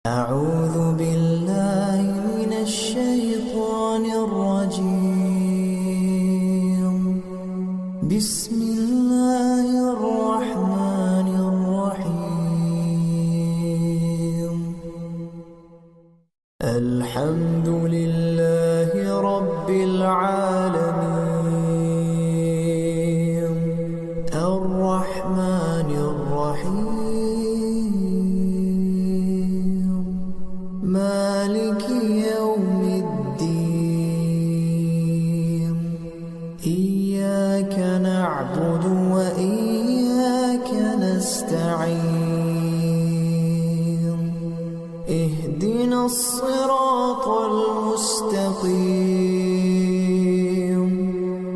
أعوذ بالله من الشيطان الرجيم. بسم الله الرحمن الرحيم. الحمد لله رب العالمين الرحمن الرحيم مالك يوم الدين. إياك نعبد وإياك نستعين. اهدنا الصراط المستقيم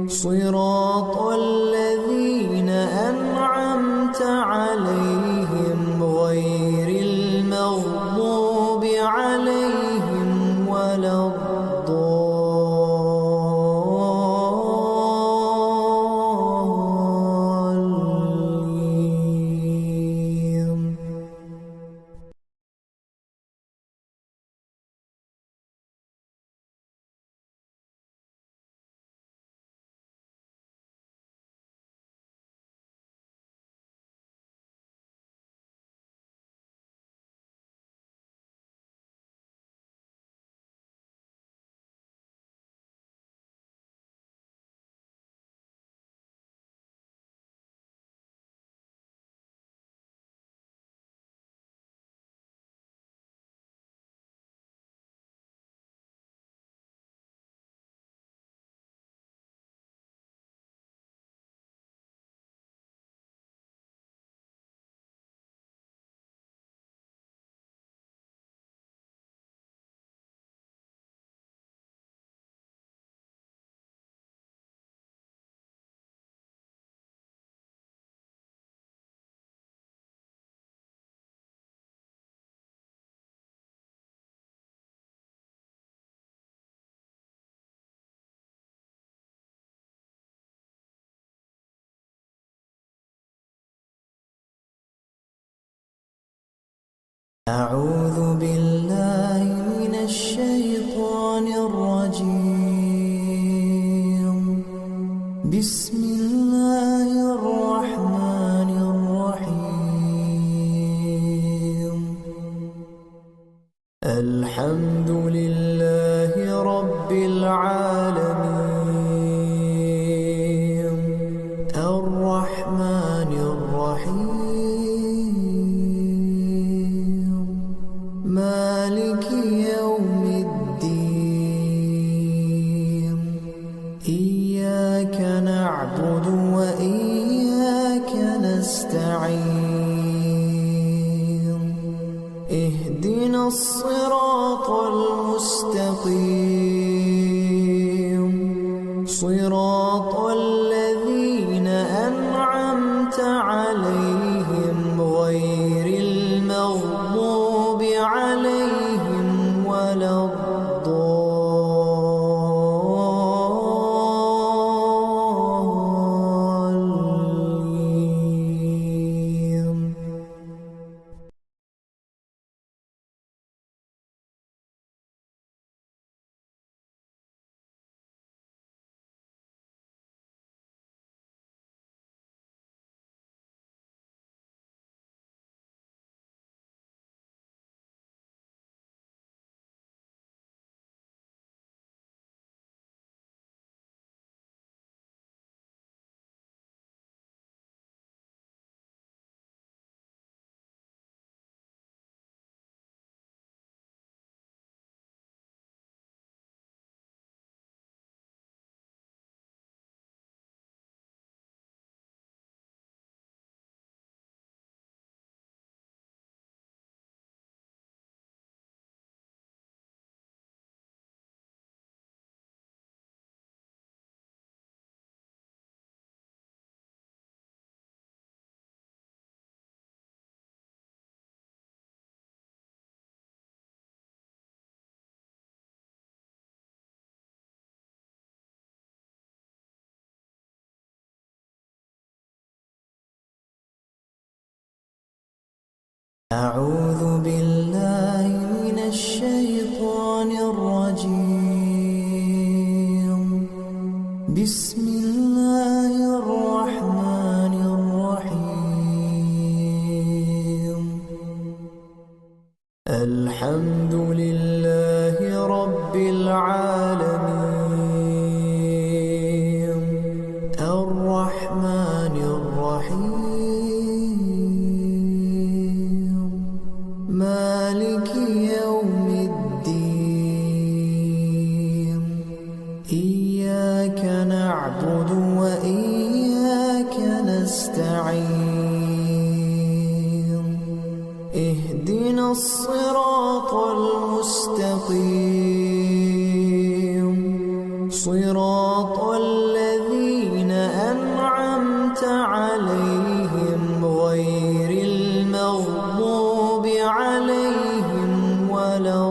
صراط الذين أنعمت عليهم غير المغضوب عليهم ولا الضالين. أعوذ بالله من الشيطان الرجيم. بسم الله الرحمن الرحيم. الحمد لله رب العالمين الرحمن الرحيم مالك يوم الدين. إياك نعبد وإياك نستعين. اهدنا الصراط المستقيم صراط الذين أنعمت عليهم غير المغضوب عليهم ولا الضالين. أعوذ بالله بسم الله الرحمن الرحيم. الحمد لله رب العالمين الرحمن الرحيم مالك يوم الدين إياك نعبد وإياك نستعين اهدنا الصراط المستقيم صراط الذين أنعمت عليهم غير المغضوب عليهم ولا